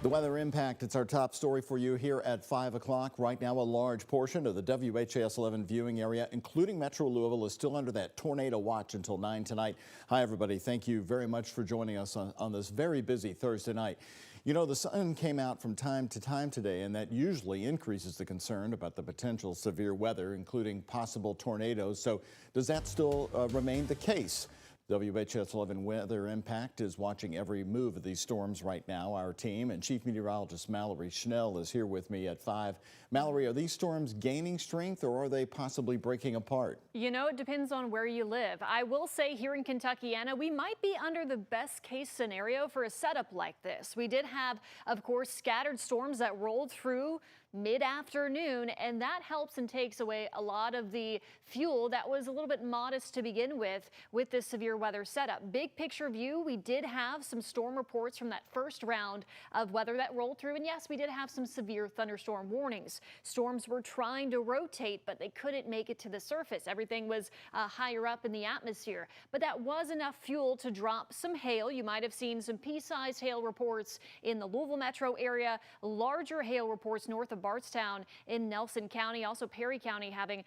The weather impact, it's our top story for you here at 5 o'clock. Right now, a large portion of the WHAS11 viewing area, including Metro Louisville, is still under that tornado watch until 9 tonight. Hi, everybody. Thank you very much for joining us on this very busy Thursday night. You know, the sun came out from time to time today, and that usually increases the concern about the potential severe weather, including possible tornadoes. So does that still remain the case? WHAS11 Weather Impact is watching every move of these storms right now. Our team and Chief Meteorologist Mallory Schnell is here with me at 5. Mallory, are these storms gaining strength or are they possibly breaking apart? You know, it depends on where you live. I will say here in Kentuckiana, we might be under the best case scenario for a setup like this. We did have, of course, scattered storms that rolled through mid-afternoon, and that helps and takes away a lot of the fuel that was a little bit modest to begin with this severe weather setup. Big picture view, we did have some storm reports from that first round of weather that rolled through, and yes, we did have some severe thunderstorm warnings. Storms were trying to rotate, but they couldn't make it to the surface. Everything was higher up in the atmosphere, but that was enough fuel to drop some hail. You might have seen some pea-sized hail reports in the Louisville metro area, larger hail reports north of Bardstown in Nelson County, also Perry County having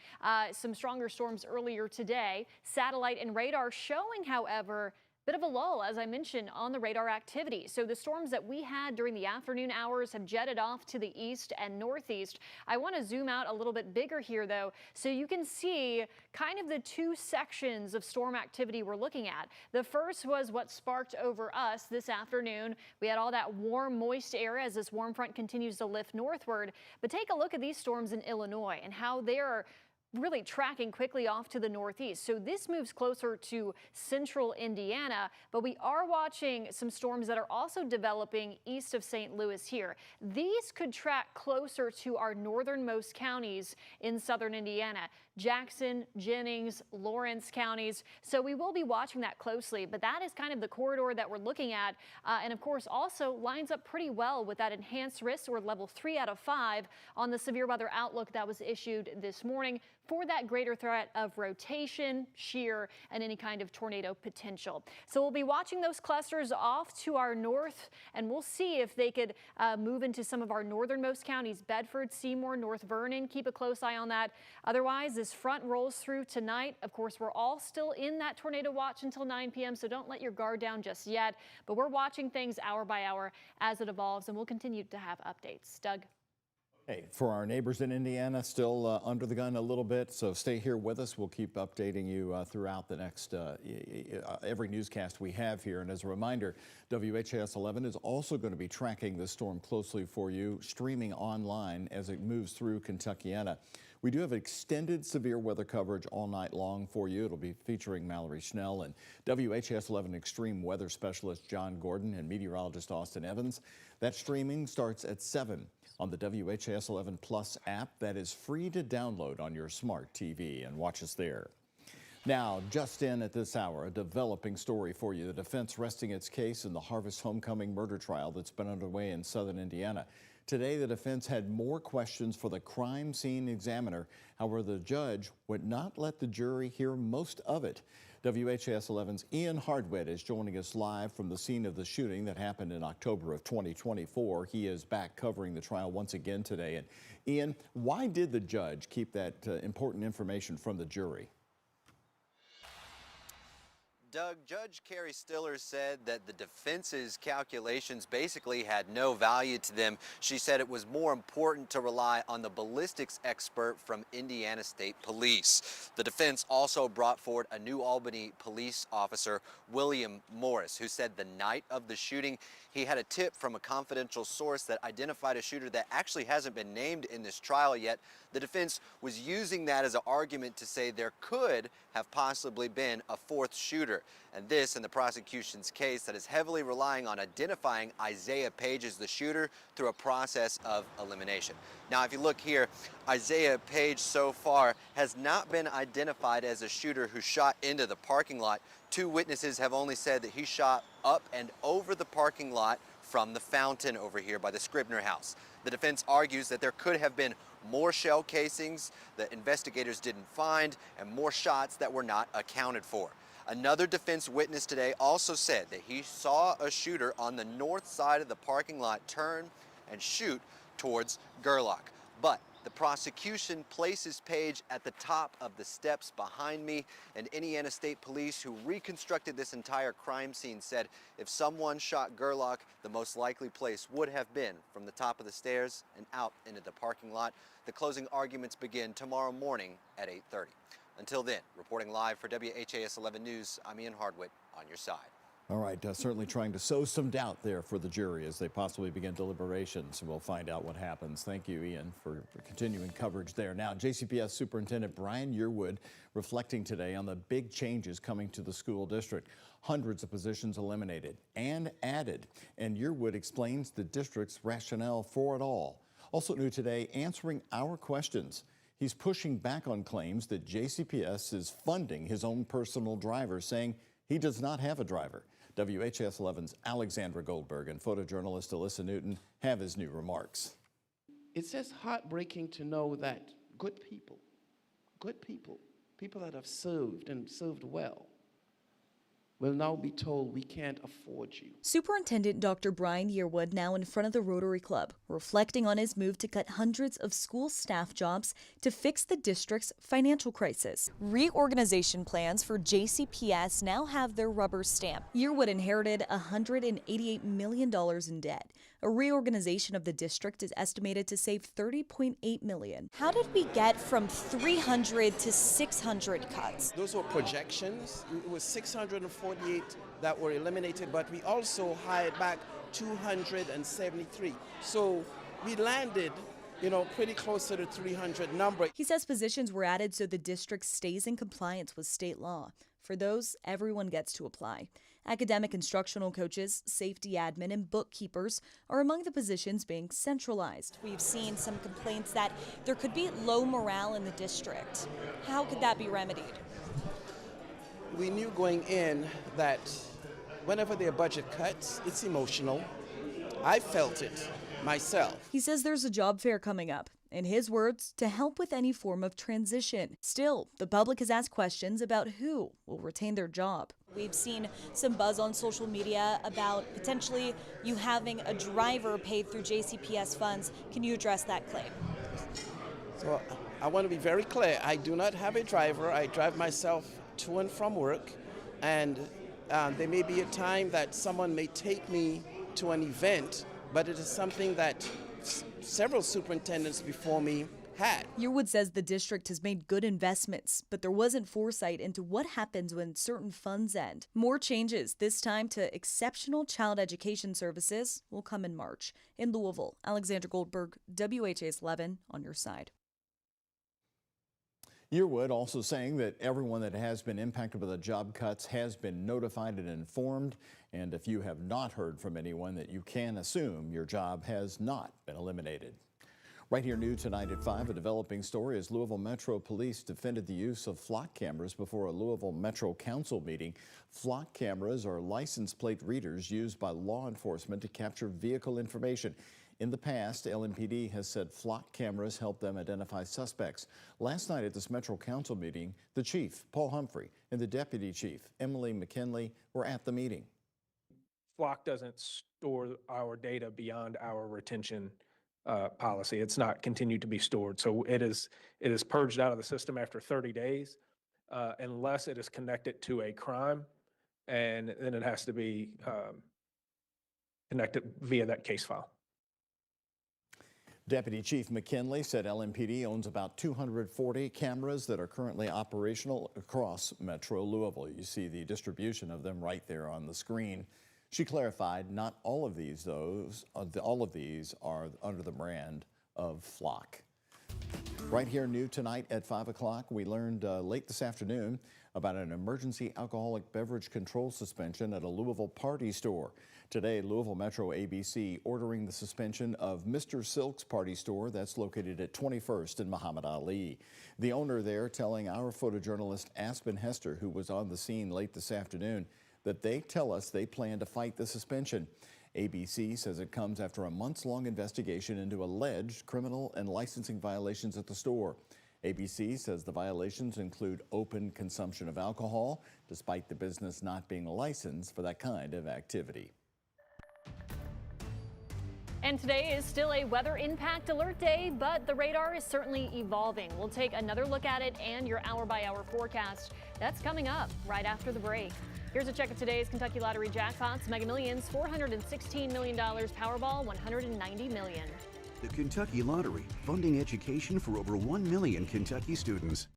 some stronger storms earlier today. Satellite and radar showing, however, bit of a lull, as I mentioned, on the radar activity. So the storms that we had during the afternoon hours have jetted off to the east and northeast. I want to zoom out a little bit bigger here, though, so you can see kind of the two sections of storm activity we're looking at. The first was what sparked over us this afternoon. We had all that warm, moist air as this warm front continues to lift northward. But take a look at these storms in Illinois and how they're really tracking quickly off to the northeast. So this moves closer to central Indiana, but we are watching some storms that are also developing east of St. Louis here. These could track closer to our northernmost counties in southern Indiana, Jackson, Jennings, Lawrence counties. So we will be watching that closely, but that is kind of the corridor that we're looking at. And of course, also lines up pretty well with that enhanced risk or level 3 out of 5 on the severe weather outlook that was issued this morning for that greater threat of rotation, shear, and any kind of tornado potential. So we'll be watching those clusters off to our north, and we'll see if they could move into some of our northernmost counties, Bedford, Seymour, North Vernon. Keep a close eye on that. Otherwise, this front rolls through tonight. Of course, we're all still in that tornado watch until 9 p.m., so don't let your guard down just yet. But we're watching things hour by hour as it evolves, and we'll continue to have updates. Doug? Hey, for our neighbors in Indiana, still under the gun a little bit, so stay here with us. We'll keep updating you throughout the next every newscast we have here. And as a reminder, WHAS11 is also going to be tracking the storm closely for you, streaming online as it moves through Kentuckiana. We do have extended severe weather coverage all night long for you. It'll be featuring Mallory Schnell and WHAS11 extreme weather specialist John Gordon and meteorologist Austin Evans. That streaming starts at 7 on the WHAS11 Plus app that is free to download on your smart TV, and watch us there. Now, just in at this hour, a developing story for you. The defense resting its case in the Harvest Homecoming murder trial that's been underway in southern Indiana. Today, the defense had more questions for the crime scene examiner. However, the judge would not let the jury hear most of it. WHAS11's Ian Hardwitt is joining us live from the scene of the shooting that happened in October of 2024. He is back covering the trial once again today. And Ian, why did the judge keep that important information from the jury? Doug, Judge Carrie Stiller said that the defense's calculations basically had no value to them. She said it was more important to rely on the ballistics expert from Indiana State Police. The defense also brought forward a New Albany police officer, William Morris, who said the night of the shooting, he had a tip from a confidential source that identified a shooter that actually hasn't been named in this trial yet. The defense was using that as an argument to say there could have possibly been a fourth shooter. And this in the prosecution's case that is heavily relying on identifying Isaiah Page as the shooter through a process of elimination. Now, if you look here, Isaiah Page so far has not been identified as a shooter who shot into the parking lot. Two witnesses have only said that he shot up and over the parking lot from the fountain over here by the Scribner house. The defense argues that there could have been more shell casings that investigators didn't find and more shots that were not accounted for. Another defense witness today also said that he saw a shooter on the north side of the parking lot turn and shoot towards Gerlach. But the prosecution places Page at the top of the steps behind me, and Indiana State Police, who reconstructed this entire crime scene, said if someone shot Gerlach, the most likely place would have been from the top of the stairs and out into the parking lot. The closing arguments begin tomorrow morning at 8:30. Until then, reporting live for WHAS 11 News, I'm Ian Hardwick on your side. All right, certainly trying to sow some doubt there for the jury as they possibly begin deliberations. We'll find out what happens. Thank you, Ian, for continuing coverage there. Now, JCPS Superintendent Brian Yearwood reflecting today on the big changes coming to the school district. Hundreds of positions eliminated and added. And Yearwood explains the district's rationale for it all. Also new today, answering our questions. He's pushing back on claims that JCPS is funding his own personal driver, saying he does not have a driver. WHAS 11's Alexandra Goldberg and photojournalist Alyssa Newton have his new remarks. It's just heartbreaking to know that good people, people that have served and served well, will now be told we can't afford you. Superintendent Dr. Brian Yearwood now in front of the Rotary Club, reflecting on his move to cut hundreds of school staff jobs to fix the district's financial crisis. Reorganization plans for JCPS now have their rubber stamp. Yearwood inherited $188 million in debt. A reorganization of the district is estimated to save $30.8 million. How did we get from 300 to 600 cuts? Those were projections. It was 648 that were eliminated, but we also hired back 273. So we landed, pretty close to the 300 number. He says positions were added so the district stays in compliance with state law. For those, everyone gets to apply. Academic instructional coaches, safety admin, and bookkeepers are among the positions being centralized. We've seen some complaints that there could be low morale in the district. How could that be remedied? We knew going in that whenever there are budget cuts, it's emotional. I felt it myself. He says there's a job fair coming up. In his words, to help with any form of transition. Still, the public has asked questions about who will retain their job. We've seen some buzz on social media about potentially you having a driver paid through JCPS funds. Can you address that claim? So I want to be very clear. I do not have a driver. I drive myself to and from work, and there may be a time that someone may take me to an event, but it is something that several superintendents before me had. Yearwood says the district has made good investments, but there wasn't foresight into what happens when certain funds end. More changes, this time to exceptional child education services, will come in March. In Louisville, Alexandra Goldberg, WHAS 11 on your side. Yearwood also saying that everyone that has been impacted by the job cuts has been notified and informed. And if you have not heard from anyone, that you can assume your job has not been eliminated. Right here new tonight at 5, a developing story as Louisville Metro Police defended the use of flock cameras before a Louisville Metro Council meeting. Flock cameras are license plate readers used by law enforcement to capture vehicle information. In the past, LMPD has said flock cameras help them identify suspects. Last night at this Metro Council meeting, the chief, Paul Humphrey, and the deputy chief, Emily McKinley, were at the meeting. Flock doesn't store our data beyond our retention policy. It's not continued to be stored. So it is purged out of the system after 30 days, unless it is connected to a crime, and then it has to be connected via that case file. Deputy Chief McKinley said LMPD owns about 240 cameras that are currently operational across Metro Louisville. You see the distribution of them right there on the screen. She clarified not all of these, all of these are under the brand of Flock. Right here new tonight at 5 o'clock, we learned late this afternoon about an emergency alcoholic beverage control suspension at a Louisville party store. Today, Louisville Metro ABC ordering the suspension of Mr. Silk's party store that's located at 21st and Muhammad Ali. The owner there telling our photojournalist Aspen Hester, who was on the scene late this afternoon, that they tell us they plan to fight the suspension. ABC says it comes after a months-long investigation into alleged criminal and licensing violations at the store. ABC says the violations include open consumption of alcohol, despite the business not being licensed for that kind of activity. And today is still a weather impact alert day, but the radar is certainly evolving. We'll take another look at it and your hour-by-hour forecast. That's coming up right after the break. Here's a check of today's Kentucky Lottery jackpots. Mega Millions, $416 million. Powerball, $190 million. The Kentucky Lottery, funding education for over 1 million Kentucky students.